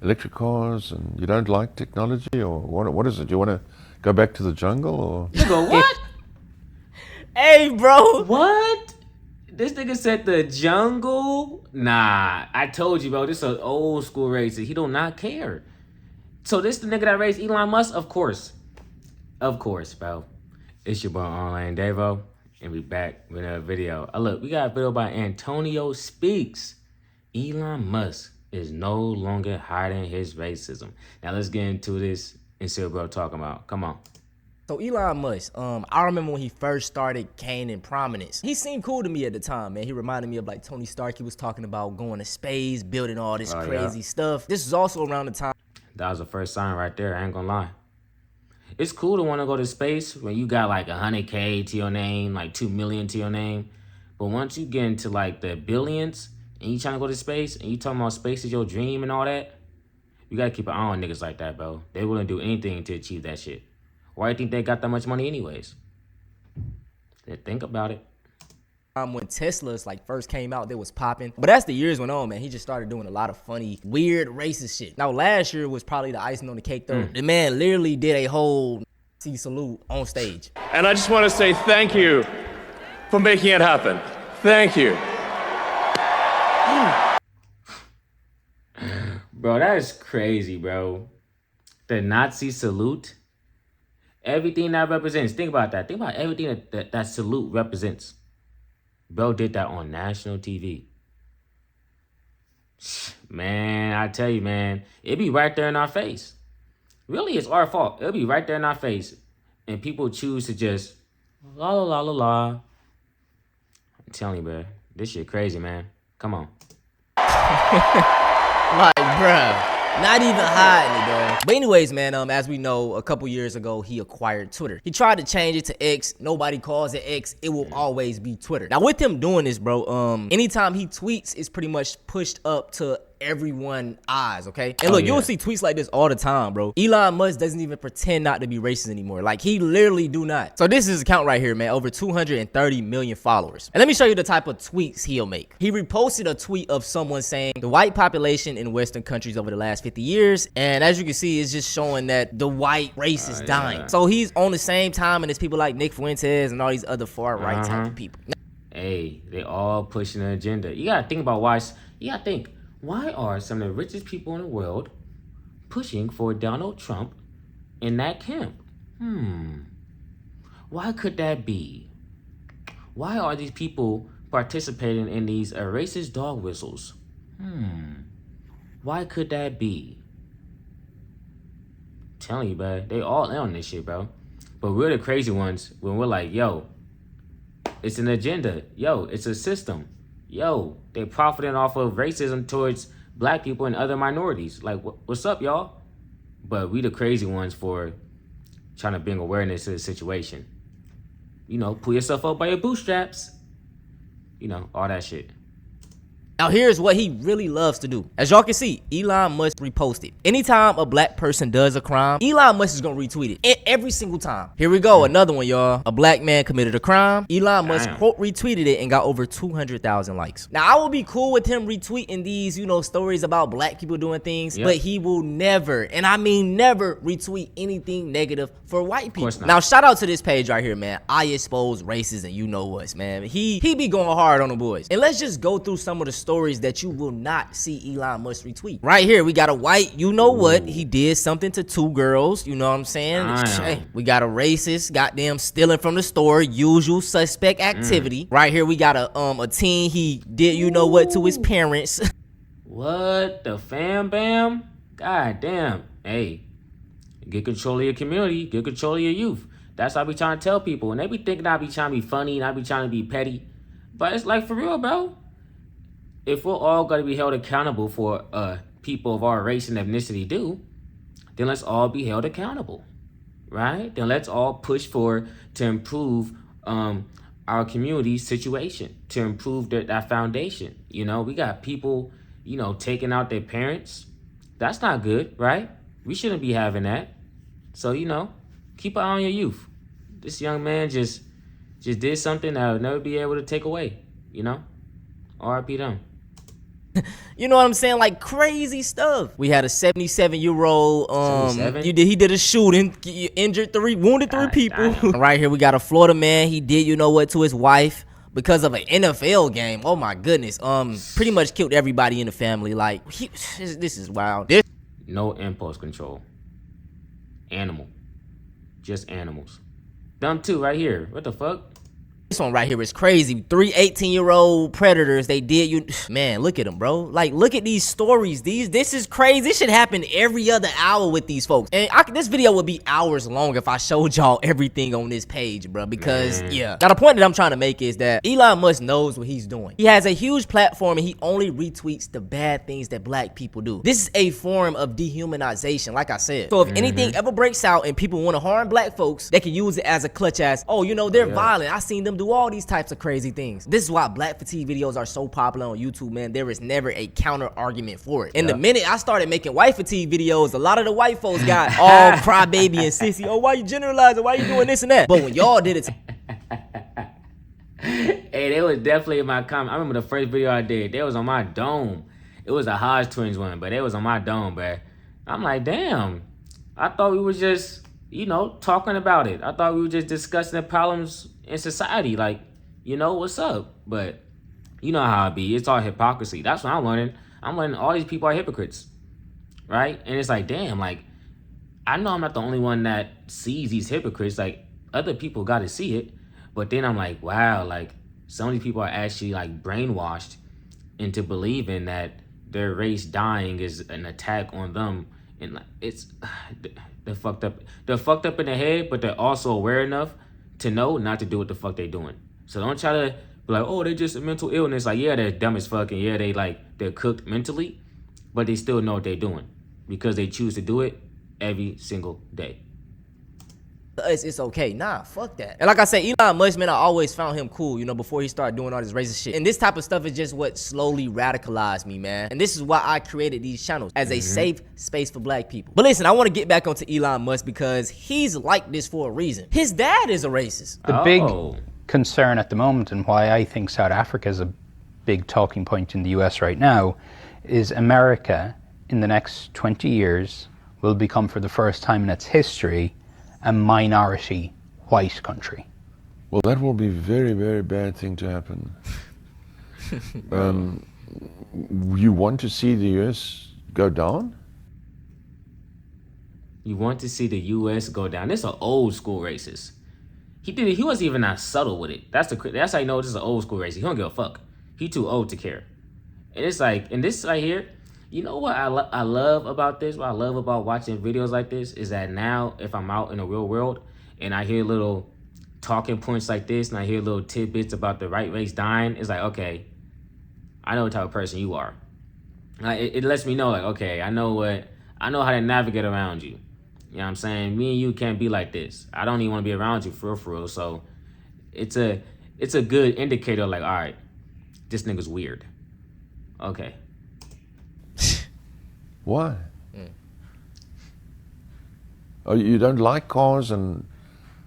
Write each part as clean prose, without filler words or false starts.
electric cars and you don't like technology, or what is it? You want to go back to the jungle, or? Nigga, what? Hey, bro. What? This nigga said the jungle? Nah, I told you, bro. This is an old school racist. He do not care. So this the nigga that raised Elon Musk? Of course. Of course, bro. It's your boy Online Davo, and we back with another video. Look, we got a video by Antonio Speaks. Elon Musk is no longer hiding his racism. Now let's get into this and see what we're talking about. Come on. So Elon Musk, I remember when he first started gaining prominence. He seemed cool to me at the time, man. He reminded me of like Tony Stark. He was talking about going to space, building all this crazy stuff. This is also around the time. That was the first sign right there. I ain't gonna lie. It's cool to want to go to space when you got like 100K to your name, like 2 million to your name. But once you get into like the billions and you trying to go to space and you talking about space is your dream and all that, you gotta keep an eye on niggas like that, bro. They willing to do anything to achieve that shit. Why do you think they got that much money anyways? They think about it. When Tesla's like first came out, they was popping. But as the years went on, man, he just started doing a lot of funny, weird, racist shit. Now, last year was probably the icing on the cake, though. The man literally did a whole salute on stage. And I just want to say thank you for making it happen. Thank you. Bro, that is crazy, bro. The Nazi salute. Everything that represents. Think about that. Think about everything that salute represents. Bro did that on national TV. Man, I tell you, man, it be right there in our face. Really, it's our fault. It'll be right there in our face. And people choose to just la la la la la. I'm telling you, bro. This shit crazy, man. Come on. Like, bruh. Not even hiding it, though. But anyways, man, as we know, a couple years ago, he acquired Twitter. He tried to change it to X. Nobody calls it X. It will always be Twitter. Now, with him doing this, bro, anytime he tweets, it's pretty much pushed up to everyone's eyes, okay? And look, you'll see tweets like this all the time, bro. Elon Musk doesn't even pretend not to be racist anymore. Like, he literally do not. So this is his account right here, man. Over 230 million followers. And let me show you the type of tweets he'll make. He reposted a tweet of someone saying the white population in Western countries over the last 50 years. And as you can see, it's just showing that the white race is dying. So he's on the same time, and it's people like Nick Fuentes and all these other far-right type of people. Hey, they all pushing an agenda. You gotta think about why. You gotta think. Why are some of the richest people in the world pushing for Donald Trump in that camp? Why could that be? Why are these people participating in these racist dog whistles? Why could that be? I'm telling you, bro, they all in on this shit, bro. But we're the crazy ones when we're like, yo, it's an agenda. Yo, it's a system. Yo, they profiting off of racism towards black people and other minorities. Like, what's up, y'all? But we the crazy ones for trying to bring awareness to the situation. You know, pull yourself up by your bootstraps. You know, all that shit. Now here's what he really loves to do. As y'all can see, Elon Musk reposted. Anytime a black person does a crime, Elon Musk is gonna retweet it. Every single time. Here we go, another one, y'all. A black man committed a crime. Elon Musk quote retweeted it and got over 200,000 likes. Now I will be cool with him retweeting these, you know, stories about black people doing things, but he will never, and I mean never, retweet anything negative for white people. Now shout out to this page right here, man. I expose racism, you know what's, man. He be going hard on the boys. And let's just go through some of the stories that you will not see Elon Musk retweet. Right here, we got a white, you know what, he did something to 2 girls, you know what I'm saying? Hey, we got a racist, goddamn stealing from the store, usual suspect activity. Right here, we got a teen, he did you know what to his parents. What the fam bam? God damn. Hey, get control of your community, get control of your youth. That's what I be trying to tell people. And they be thinking I be trying to be funny and I be trying to be petty. But it's like, for real, bro. If we're all going to be held accountable for people of our race and ethnicity do, then let's all be held accountable, right? Then let's all push to improve our community situation, to improve that foundation. You know, we got people, you know, taking out their parents. That's not good, right? We shouldn't be having that. So, you know, keep an eye on your youth. This young man just did something that I'll never be able to take away, you know? R.I.P. them. You know what I'm saying? Like crazy stuff. We had a 77-year-old. 77? He did a shooting, wounded three people. Right here we got a Florida man. He did you know what to his wife because of an NFL game. Oh my goodness. Pretty much killed everybody in the family. Like this is wild. No impulse control. Animal. Just animals. Them two right here. What the fuck? This one right here is crazy. 3 18-year-old predators. They did you. Man, look at them, bro. Like, look at these stories. This is crazy. This should happen every other hour with these folks. And this video would be hours long if I showed y'all everything on this page, bro. Because, yeah. Now, the point that I'm trying to make is that Elon Musk knows what he's doing. He has a huge platform and he only retweets the bad things that black people do. This is a form of dehumanization, like I said. So, if anything ever breaks out and people want to harm black folks, they can use it as a clutch as, oh, you know, they're violent. I seen them do all these types of crazy things. This is why black fatigue videos are so popular on YouTube, man. There is never a counter argument for it. And the minute I started making white fatigue videos, a lot of the white folks got all crybaby and sissy. Oh, why you generalizing? Why you doing this and that? But when y'all did it Hey, they was definitely in my comment. I remember the first video I did. They was on my dome. It was a Hodge Twins one, but they was on my dome, bruh. I'm like, damn. I thought we was just, you know, talking about it. I thought we were just discussing the problems in society, like, you know, what's up? But you know how it be. It's all hypocrisy. That's what I'm learning. I'm learning all these people are hypocrites, right? And it's like, damn, like, I know I'm not the only one that sees these hypocrites. Like, other people got to see it. But then I'm like, wow, like, some of these people are actually, like, brainwashed into believing that their race dying is an attack on them. And, like, it's, they're fucked up. They're fucked up in the head, but they're also aware enough to know not to do what the fuck they doing. So don't try to be like, oh, they just a mental illness. Like, yeah, they're dumb as fuck, and yeah, they're cooked mentally, but they still know what they're doing because they choose to do it every single day. it's okay. Nah, fuck that. And like I said, Elon Musk, man, I always found him cool, you know, before he started doing all this racist shit. And this type of stuff is just what slowly radicalized me, man. And this is why I created these channels, as a safe space for black people. But listen, I want to get back onto Elon Musk because he's like this for a reason. His dad is a racist. The big concern at the moment, and why I think South Africa is a big talking point in the US right now, is America in the next 20 years will become, for the first time in its history, a minority white country. Well, that will be a very, very bad thing to happen. You want to see the US go down? You want to see the US go down. This is an old school racist. He wasn't even that subtle with it. That's how you know this is an old school racist. He don't give a fuck. He too old to care. And it's like, and this right here, you know what I love about this? What I love about watching videos like this is that now if I'm out in the real world and I hear little talking points like this and I hear little tidbits about the right race dying, it's like, okay, I know what type of person you are. It lets me know, like, okay, I know how to navigate around you. You know what I'm saying? Me and you can't be like this. I don't even want to be around you for real. So it's a good indicator, like, all right, this nigga's weird. Okay. Why? Oh, you don't like cars and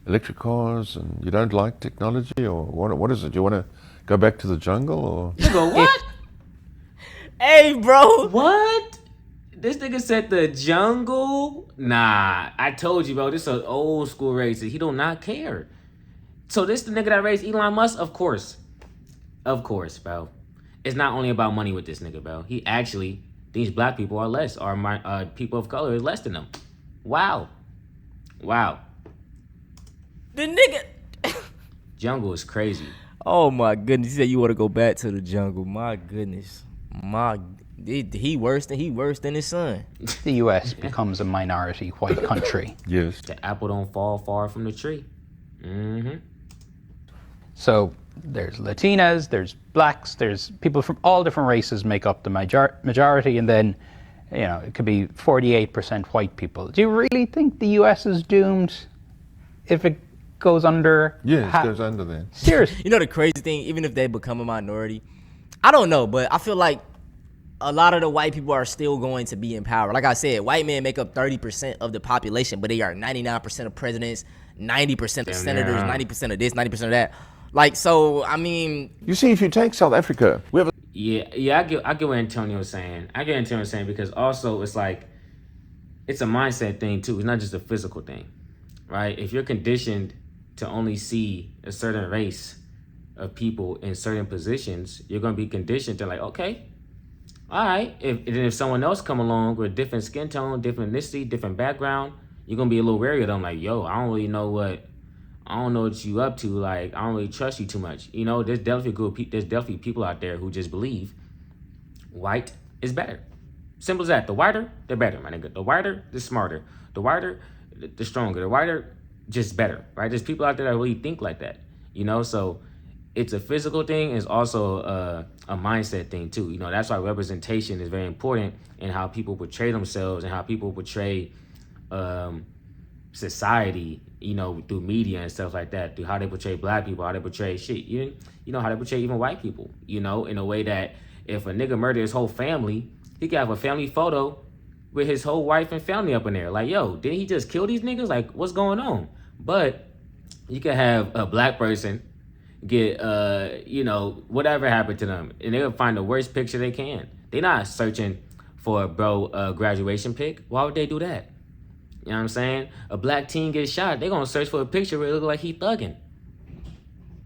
electric cars, and you don't like technology, or what is it? You want to go back to the jungle, or? You go, what? Hey, bro. What? This nigga said the jungle? Nah, I told you, bro. This is an old school racist. He do not care. So this the nigga that raised Elon Musk? Of course, bro. It's not only about money with this nigga, bro. He actually, these black people are less, or my people of color is less than them. Wow. The nigga. Jungle is crazy. Oh my goodness. He said you want to go back to the jungle. My goodness. He worse than his son. The US becomes a minority white country. Yes. The apple don't fall far from the tree. Mm-hmm. So there's Latinas, there's blacks, there's people from all different races make up the majority, and then, you know, it could be 48% white people. Do you really think the US is doomed if it goes under? Yes, it goes under then. Seriously. You know the crazy thing, even if they become a minority, I don't know, but I feel like a lot of the white people are still going to be in power. Like I said, white men make up 30% of the population, but they are 99% of presidents, 90% of senators, 90% of this, 90% of that. Like, so, I mean... You see, if you take South Africa, we have Yeah, I get what Antonio's saying. I get Antonio's saying because also it's like it's a mindset thing too. It's not just a physical thing, right? If you're conditioned to only see a certain race of people in certain positions, you're gonna be conditioned to like, okay, all right. If someone else come along with a different skin tone, different ethnicity, different background, you're gonna be a little wary of them. Like, yo, I don't know what you up to. Like, I don't really trust you too much. You know, there's definitely people out there who just believe white is better. Simple as that. The whiter, they're better, my nigga. The whiter, the smarter. The whiter, the stronger. The whiter, just better, right? There's people out there that really think like that, you know? So it's a physical thing. It's also a mindset thing, too. You know, that's why representation is very important in how people portray themselves and how people portray society, you know, through media and stuff like that, through how they portray black people, how they portray shit, you know, how they portray even white people, you know, in a way that if a nigga murdered his whole family, he could have a family photo with his whole wife and family up in there. Like, yo, didn't he just kill these niggas? Like, what's going on? But you could have a black person get, you know, whatever happened to them, and they'll find the worst picture they can. They're not searching for a graduation pic. Why would they do that? You know what I'm saying? A black teen gets shot, they're gonna search for a picture where it looks like he thugging.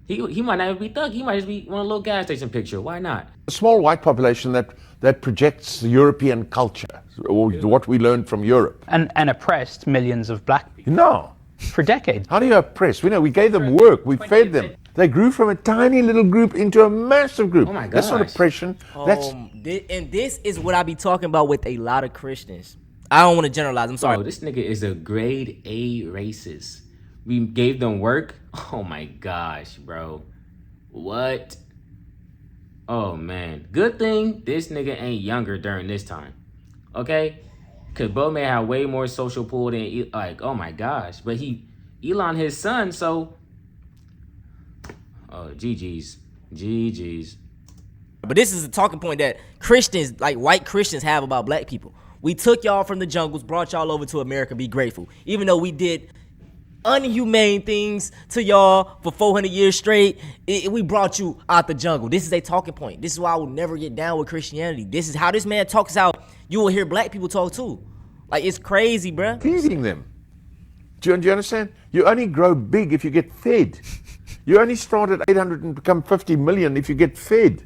He might not even be thug. He might just be one of the little gas station picture. Why not? A small white population that projects the European culture, or what we learned from Europe. And oppressed millions of black people No. for decades. How do you oppress? We gave them work. We fed them. They grew from a tiny little group into a massive group. Oh my That's not gosh. oppression. That's And this is what I be talking about with a lot of Christians. I don't want to generalize. I'm sorry. Bro, this nigga is a grade A racist. We gave them work. Oh my gosh, bro. What? Oh man. Good thing this nigga ain't younger during this time. Okay? Cause bro may have way more social pull than like, oh my gosh. But Elon his son, so oh GG's. But this is a talking point that Christians, like white Christians, have about black people. We took y'all from the jungles, brought y'all over to America, be grateful. Even though we did unhumane things to y'all for 400 years straight, we brought you out the jungle. This is a talking point. This is why I will never get down with Christianity. This is how this man talks out. You will hear black people talk too. Like, it's crazy, bruh. feeding them. Do you understand? You only grow big if you get fed. You only start at 800 and become 50 million if you get fed.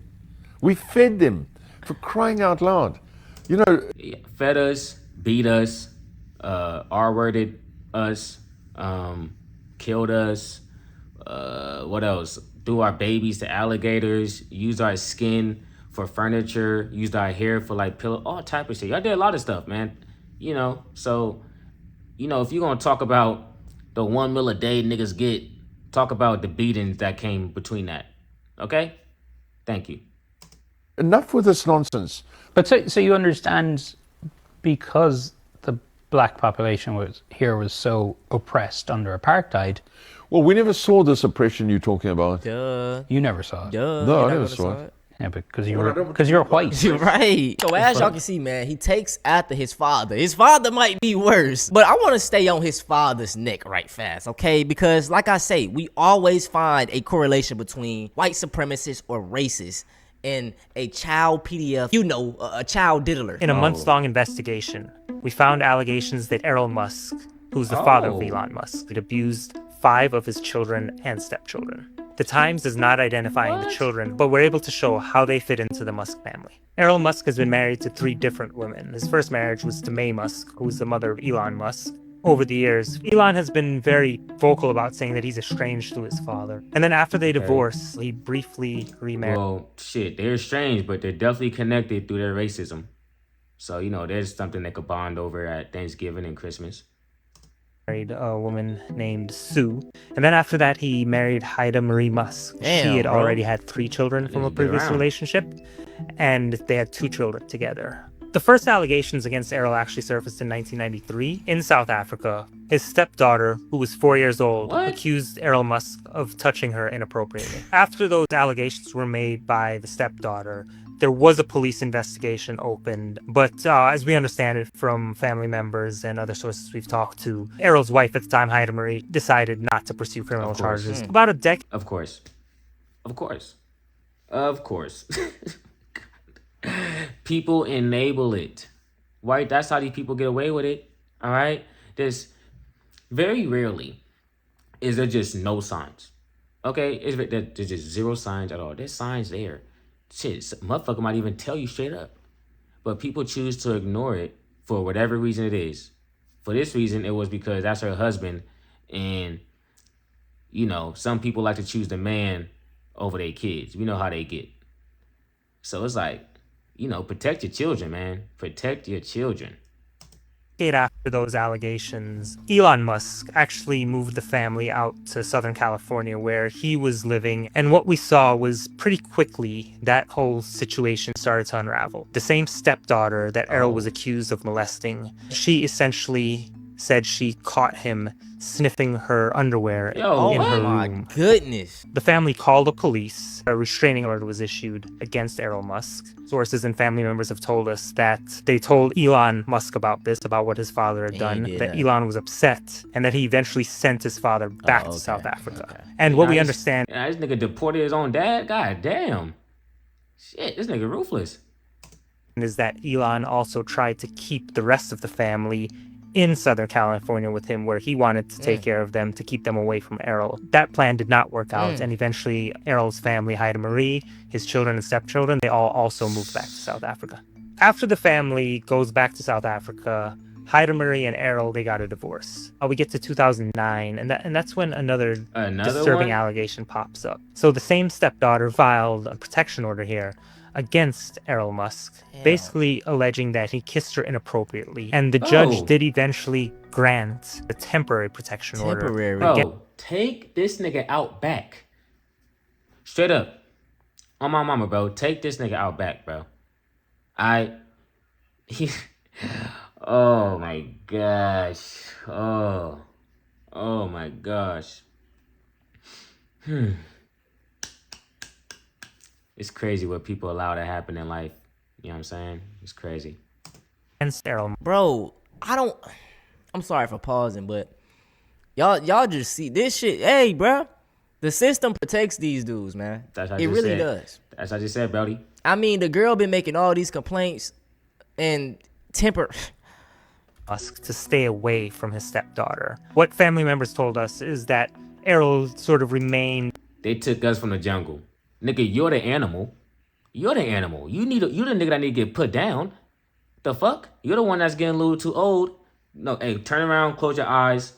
We fed them, for crying out loud. You know, Fed us, beat us, R-worded us, killed us, what else? Threw our babies to alligators, used our skin for furniture, used our hair for like pillow, all type of shit. Y'all did a lot of stuff, man. You know, so, you know, if you're gonna talk about the 1 meal a day niggas get, talk about the beatings that came between that. Okay? Thank you. enough with this nonsense. But so you understand, because the black population was so oppressed under apartheid. Well, we never saw this oppression you're talking about. Duh. You never saw it. Duh. No, You're I not never gonna saw it. Yeah, because you're white. You're right. So as y'all can see, man, he takes after his father. His father might be worse, but I want to stay on his father's neck right fast, okay? Because like I say, we always find a correlation between white supremacists or racists and a child PDF, a child diddler. In a months-long investigation, we found allegations that Elon Musk, who's the father of Elon Musk, had abused 5 of his children and stepchildren. The Times is not identifying the children, but we're able to show how they fit into the Musk family. Elon Musk has been married to 3 different women. His first marriage was to May Musk, who was the mother of Elon Musk. Over the years, Elon has been very vocal about saying that he's estranged to his father. And then after they divorced, he briefly remarried. Well, shit, they're estranged, but they're definitely connected through their racism. So, there's something they could bond over at Thanksgiving and Christmas. Married a woman named Sue. And then after that, he married Haida Marie Musk. Damn, she had bro. already had 3 children from a He's been previous around. relationship, and they had 2 children together. The first allegations against Errol actually surfaced in 1993 in South Africa. His stepdaughter, who was 4 years old, accused Errol Musk of touching her inappropriately. After those allegations were made by the stepdaughter, there was a police investigation opened, but as we understand it from family members and other sources we've talked to, Errol's wife at the time, Haida Marie, decided not to pursue criminal charges. About a decade. Of course. People enable it. Right? That's how these people get away with it. All right? There's very rarely is there just no signs. Okay? There's just zero signs at all. There's signs there. Shit, motherfucker might even tell you straight up. But people choose to ignore it for whatever reason it is. For this reason, it was because that's her husband. And, you know, some people like to choose the man over their kids. We know how they get. So it's like, you know, protect your children, man. Protect your children. After those allegations, Elon Musk actually moved the family out to Southern California where he was living. And what we saw was pretty quickly that whole situation started to unravel. The same stepdaughter that Errol was accused of molesting, she essentially said she caught him sniffing her underwear in her my room. goodness. The family called the police. A restraining order was issued against Elon Musk. Sources and family members have told us that they told Elon Musk about this, about what his father had done, that Elon was upset, and that he eventually sent his father back to South Africa. And what we understand... This nigga deported his own dad? God damn. Shit, this nigga ruthless. ...is that Elon also tried to keep the rest of the family in Southern California with him, where he wanted to take care of them, to keep them away from Errol. That plan did not work out, and eventually Errol's family, Haida Marie, his children and stepchildren, they all also moved back to South Africa. After the family goes back to South Africa, Haida Marie and Errol, they got a divorce. We get to 2009, and that's when another disturbing allegation pops up. So the same stepdaughter filed a protection order here against Elon Musk, basically alleging that he kissed her inappropriately. And the judge did eventually grant a temporary protection order. Bro, take this nigga out back. Straight up. On my mama, bro. Take this nigga out back, bro. Oh my gosh. Oh my gosh. It's crazy what people allow to happen in life. You know what I'm saying? It's crazy. And sterile. Bro, I'm sorry for pausing, but y'all just see this shit. Hey, bro, the system protects these dudes, man. It really does. That's what I just said, Brody. I mean, the girl been making all these complaints and Musk to stay away from his stepdaughter. What family members told us is that Errol sort of remained. They took us from the jungle. Nigga, you're the animal. You're the animal. You the nigga that need to get put down. The fuck? You're the one that's getting a little too old. No, hey, turn around, close your eyes,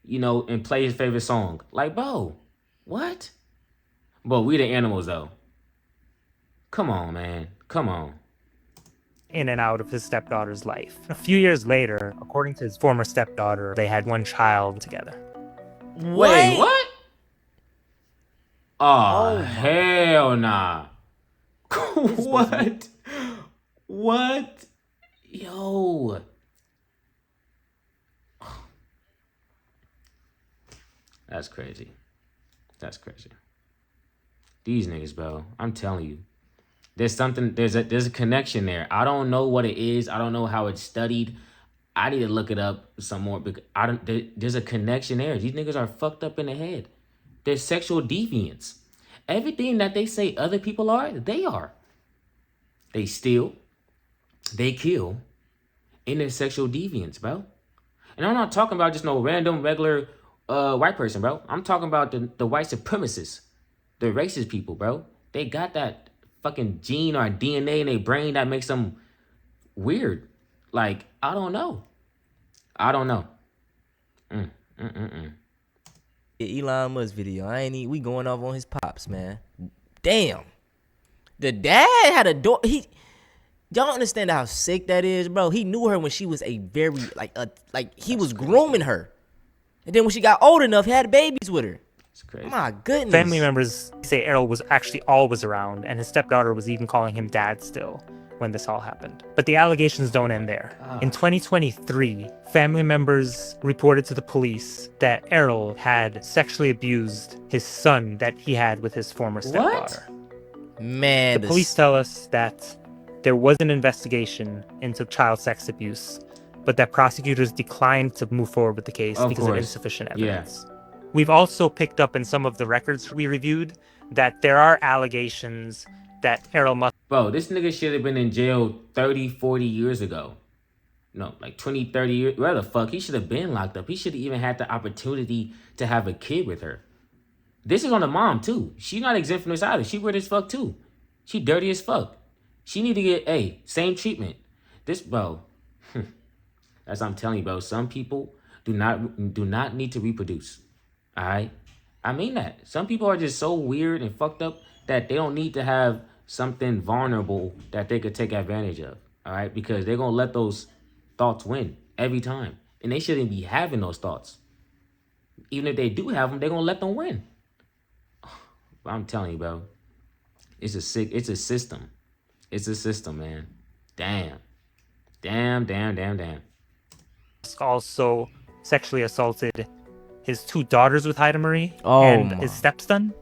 you know, and play his favorite song. Like, bro, what? Bro, we the animals, though. Come on, man. Come on. In and out of his stepdaughter's life. A few years later, according to his former stepdaughter, they had one child together. Wait, what? Oh, hell nah. What? What? Yo. That's crazy. That's crazy. These niggas, bro. I'm telling you. There's a connection there. I don't know what it is. I don't know how it's studied. I need to look it up some more because there's a connection there. These niggas are fucked up in the head. They're sexual deviants. Everything that they say other people are, they are. They steal, they kill, and they're sexual deviants, bro. And I'm not talking about just no random, regular white person, bro. I'm talking about the white supremacists, the racist people, bro. They got that fucking gene or DNA in their brain that makes them weird. Like, I don't know. Elon Musk video. We going off on his pops, man. Damn. The dad had a daughter. Y'all understand how sick that is, bro? He knew her when she was a very he was grooming her. And then when she got old enough, he had babies with her. It's crazy. My goodness. Family members say Errol was actually always around, and his stepdaughter was even calling him dad still when this all happened. But the allegations don't end there. In 2023, family members reported to the police that Errol had sexually abused his son that he had with his former stepdaughter. Man, the police tell us that there was an investigation into child sex abuse, but that prosecutors declined to move forward with the case because of insufficient evidence. Yeah. We've also picked up in some of the records we reviewed that there are allegations that Errol Musk Bro, this nigga should have been in jail 30, 40 years ago. No, like 20, 30 years. Where the fuck? He should have been locked up. He should have even had the opportunity to have a kid with her. This is on the mom, too. She's not exempt from this either. She weird as fuck, too. She dirty as fuck. She need to get, same treatment. This, bro. That's what I'm telling you, bro. Some people do not need to reproduce. All right? I mean that. Some people are just so weird and fucked up that they don't need to have something vulnerable that they could take advantage of. All right? Because they're going to let those thoughts win every time. And they shouldn't be having those thoughts. Even if they do have them, they're going to let them win. I'm telling you, bro. It's a system. It's a system, man. Damn. also sexually assaulted his 2 daughters with Ida Marie Oh and my. his stepson.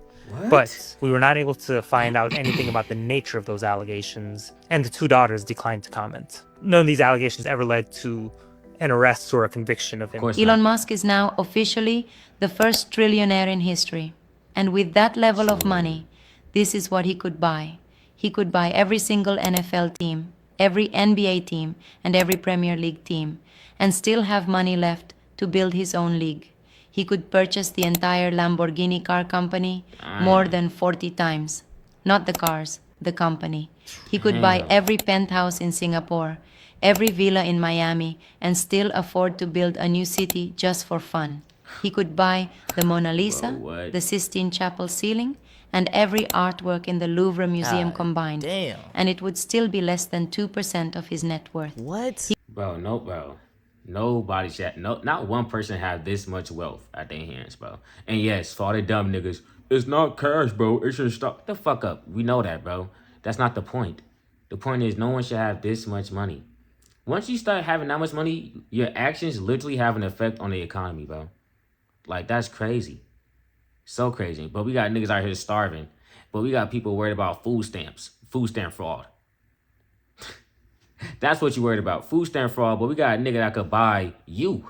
But we were not able to find out anything about the nature of those allegations, and the 2 daughters declined to comment. None of these allegations ever led to an arrest or a conviction of him. Elon Musk is now officially the first trillionaire in history. And with that level of money, this is what he could buy. He could buy every single NFL team, every NBA team, and every Premier League team, and still have money left to build his own league. He could purchase the entire Lamborghini car company more than 40 times. Not the cars, the company. He could buy every penthouse in Singapore, every villa in Miami, and still afford to build a new city just for fun. He could buy the Mona Lisa, the Sistine Chapel ceiling, and every artwork in the Louvre Museum combined. Damn. And it would still be less than 2% of his net worth. What? Bro, no, bro. Nobody should, not one person have this much wealth at their hands, bro. And yes, for all the dumb niggas, it's not cash, bro. It should stop. The fuck up. We know that, bro. That's not the point. The point is no one should have this much money. Once you start having that much money, your actions literally have an effect on the economy, bro. Like, that's crazy. So crazy. But we got niggas out here starving. But we got people worried about food stamps. Food stamp fraud. That's what you worried about. Food stamp fraud. But we got a nigga that could buy you.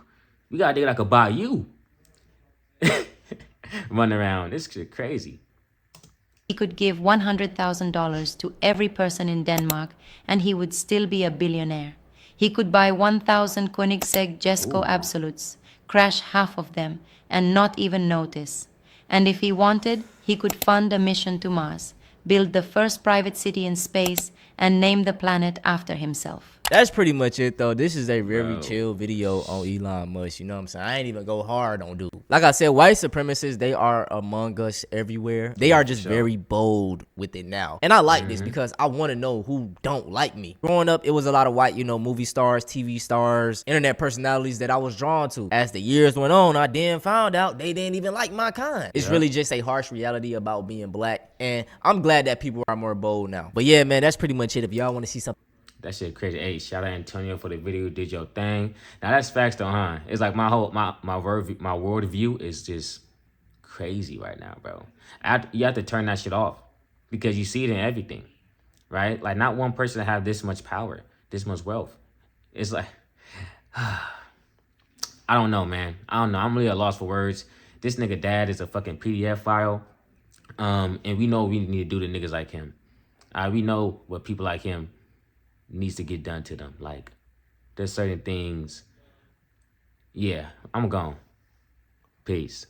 We got a nigga that could buy you. Running around. This shit crazy. He could give $100,000 to every person in Denmark, and he would still be a billionaire. He could buy 1,000 Koenigsegg Jesko Absolutes, crash half of them, and not even notice. And if he wanted, he could fund a mission to Mars, build the first private city in space, and name the planet after himself. That's pretty much it, though. This is a very chill video on Elon Musk. You know what I'm saying? I ain't even go hard on dude. Like I said, white supremacists, they are among us everywhere. They are just very bold with it now. And I like this because I want to know who don't like me. Growing up, it was a lot of white, movie stars, TV stars, internet personalities that I was drawn to. As the years went on, I then found out they didn't even like my kind. It's really just a harsh reality about being black. And I'm glad that people are more bold now. But yeah, man, that's pretty much it. If y'all want to see something. That shit crazy. Hey, shout out Antonio for the video. Did your thing. Now that's facts though, huh? It's like my world view is just crazy right now, bro. You have to turn that shit off because you see it in everything, right? Like not one person have this much power, this much wealth. It's like, I don't know, man. I don't know. I'm really at a loss for words. This nigga dad is a fucking PDF file. And we know what we need to do to niggas like him. We know what people like him needs to get done to them. Like, there's certain things. Yeah, I'm gone. Peace.